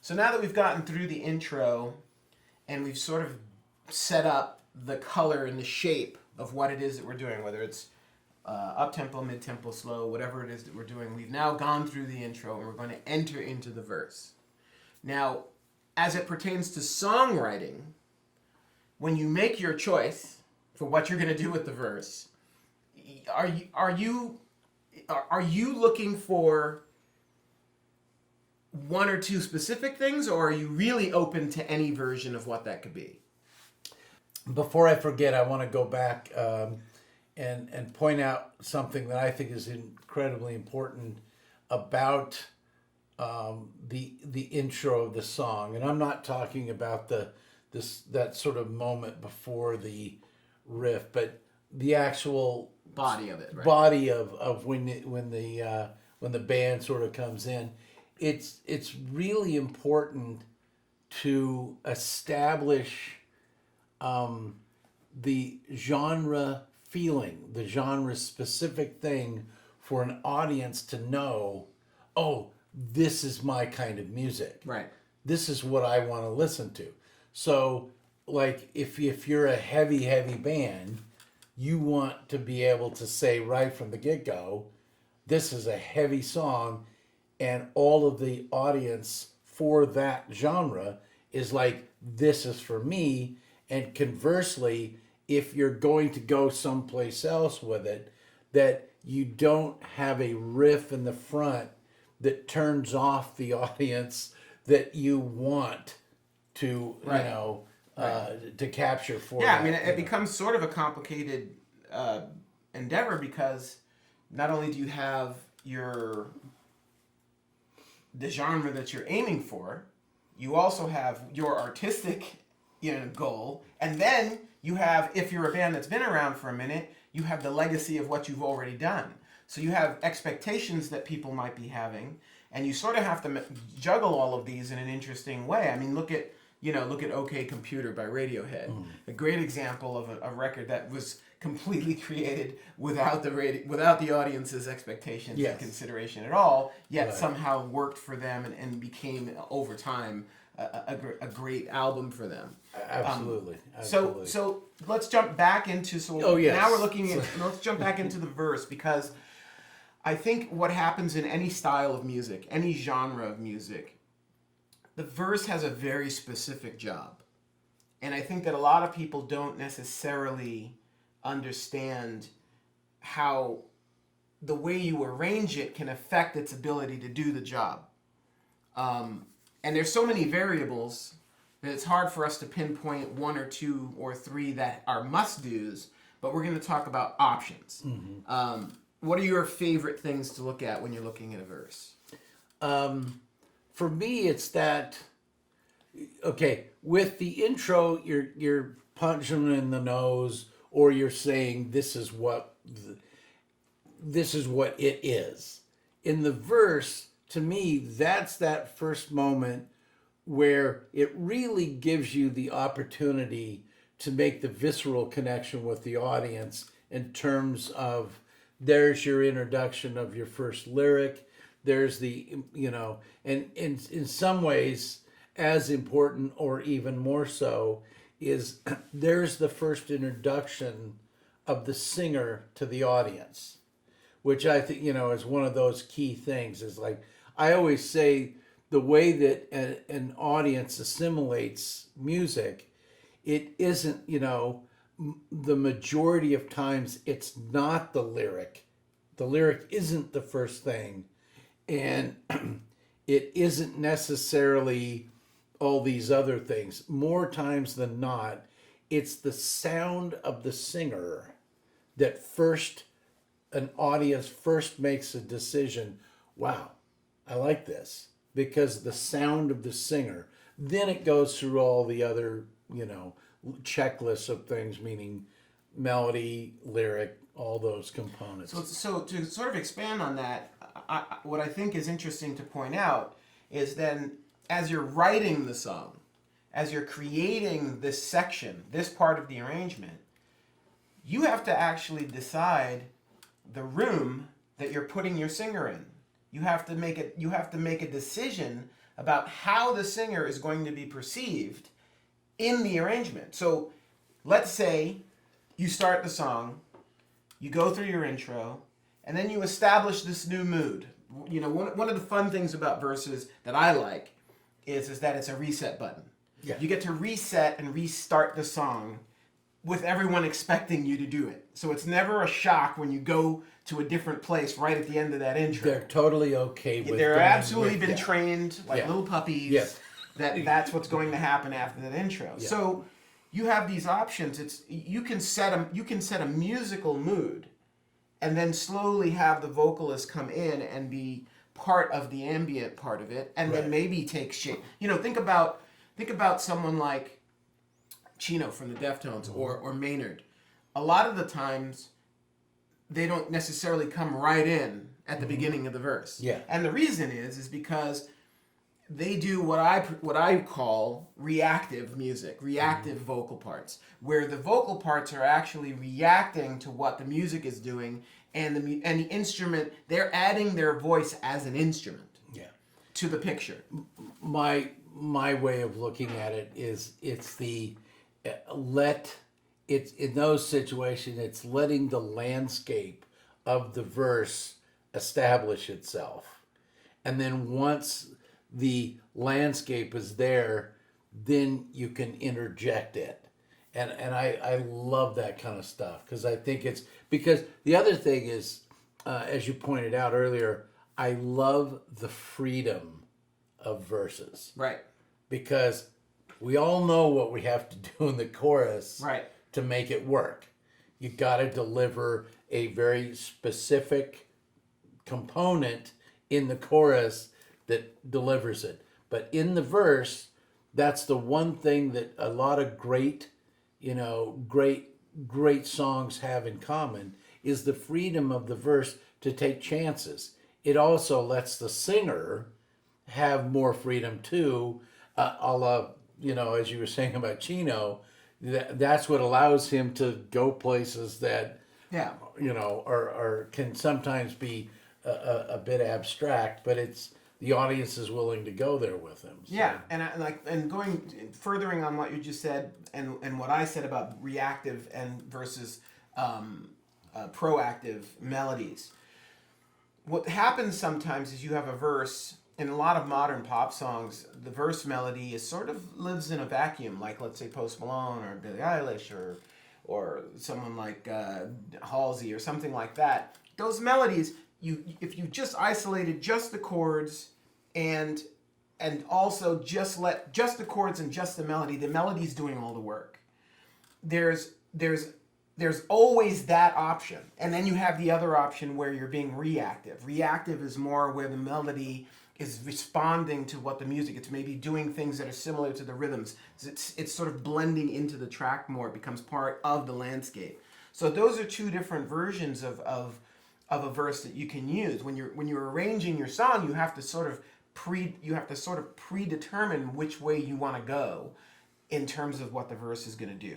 So now that we've gotten through the intro and we've sort of set up the color and the shape of what it is that we're doing, whether it's up-tempo, mid-tempo, slow, whatever it is that we're doing, we've now gone through the intro and we're going to enter into the verse. Now, as it pertains to songwriting, when you make your choice for what you're going to do with the verse, are you looking for one or two specific things, or are you really open to any version of what that could be? Before I forget, I want to go back and point out something that I think is incredibly important about the intro of the song, and I'm not talking about that sort of moment before the riff, but the actual Body of it, right? Body of when the band sort of comes in. It's really important to establish the genre feeling, the genre specific thing for an audience to know, oh, this is my kind of music. Right. This is what I want to listen to. So, like, if you're a heavy band, you want to be able to say right from the get-go, this is a heavy song, and all of the audience for that genre is like, this is for me. And conversely, if you're going to go someplace else with it, that you don't have a riff in the front that turns off the audience that you want to, Right. To capture for. Yeah, I mean, it becomes sort of a complicated endeavor, because not only do you have the genre that you're aiming for, you also have your artistic goal, and then you have, if you're a band that's been around for a minute, you have the legacy of what you've already done. So you have expectations that people might be having, and you sort of have to juggle all of these in an interesting way. I mean, look at OK Computer by Radiohead, a great example of a record that was completely created without the audience's expectations and consideration at all, yet somehow worked for them and became over time a great album for them. Absolutely. So let's jump back into now we're looking at let's jump back into the verse, because I think what happens in any style of music, any genre of music, the verse has a very specific job. And I think that a lot of people don't necessarily understand how the way you arrange it can affect its ability to do the job. And there's so many variables that it's hard for us to pinpoint one or two or three that are must-dos, but we're going to talk about options. Mm-hmm. What are your favorite things to look at when you're looking at a verse? For me, it's that, okay, with the intro, you're punching in the nose, or you're saying this is what it is. In the verse, to me, that's that first moment where it really gives you the opportunity to make the visceral connection with the audience, in terms of, there's your introduction of your first lyric, there's the, and in some ways, as important or even more so, is there's the first introduction of the singer to the audience, which I think, is one of those key things. Is like, I always say, the way that an audience assimilates music, it isn't, the majority of times it's not the lyric. The lyric isn't the first thing, and it isn't necessarily all these other things. More times than not, it's the sound of the singer that an audience first makes a decision, wow, I like this, because the sound of the singer. Then it goes through all the other, checklists of things, meaning melody, lyric, all those components. So to sort of expand on that, what I think is interesting to point out is then, as you're writing the song, as you're creating this section, this part of the arrangement, you have to actually decide the room that you're putting your singer in. You have to make a decision about how the singer is going to be perceived in the arrangement. So let's say you start the song, you go through your intro, and then you establish this new mood. You know, one of the fun things about verses that I like is that it's a reset button. Yeah. You get to reset and restart the song with everyone expecting you to do it. So it's never a shock when you go to a different place right at the end of that intro. They're totally okay with it. They're absolutely been trained like little puppies. Yes. That's what's going to happen after that intro. Yeah. So you have these options. You can set a musical mood, and then slowly have the vocalist come in and be part of the ambient part of it, and then maybe take shape. You know, think about someone like Chino from the Deftones or Maynard. A lot of the times, they don't necessarily come right in at the beginning of the verse. Yeah. And the reason is because they do what I call reactive music, reactive vocal parts, where the vocal parts are actually reacting to what the music is doing, and the instrument, they're adding their voice as an instrument to the picture. My way of looking at it is it's in those situations, it's letting the landscape of the verse establish itself. And then once the landscape is there, then you can interject it. And I love that kind of stuff because I think because the other thing is, as you pointed out earlier, I love the freedom of verses. Right. Because we all know what we have to do in the chorus to make it work. You got to deliver a very specific component in the chorus that delivers it. But in the verse, that's the one thing that a lot of great songs have in common is the freedom of the verse to take chances. It also lets the singer have more freedom too, a la, as you were saying about Chino, that's what allows him to go places that, are can sometimes be a bit abstract, but the audience is willing to go there with him. So. Yeah, and furthering on what you just said, and what I said about reactive and versus proactive melodies. What happens sometimes is you have a verse. In a lot of modern pop songs, the verse melody is sort of lives in a vacuum, like let's say Post Malone or Billie Eilish or someone like Halsey or something like that. Those melodies, if you just isolated just the chords and also just the chords and just the melody's doing all the work. There's always that option, and then you have the other option where you're being reactive. Reactive is more where the melody is responding to what the music. It's maybe doing things that are similar to the rhythms. It's sort of blending into the track more. It becomes part of the landscape. So those are two different versions of a verse that you can use when you're arranging your song. You have to sort of predetermine which way you want to go in terms of what the verse is going to do.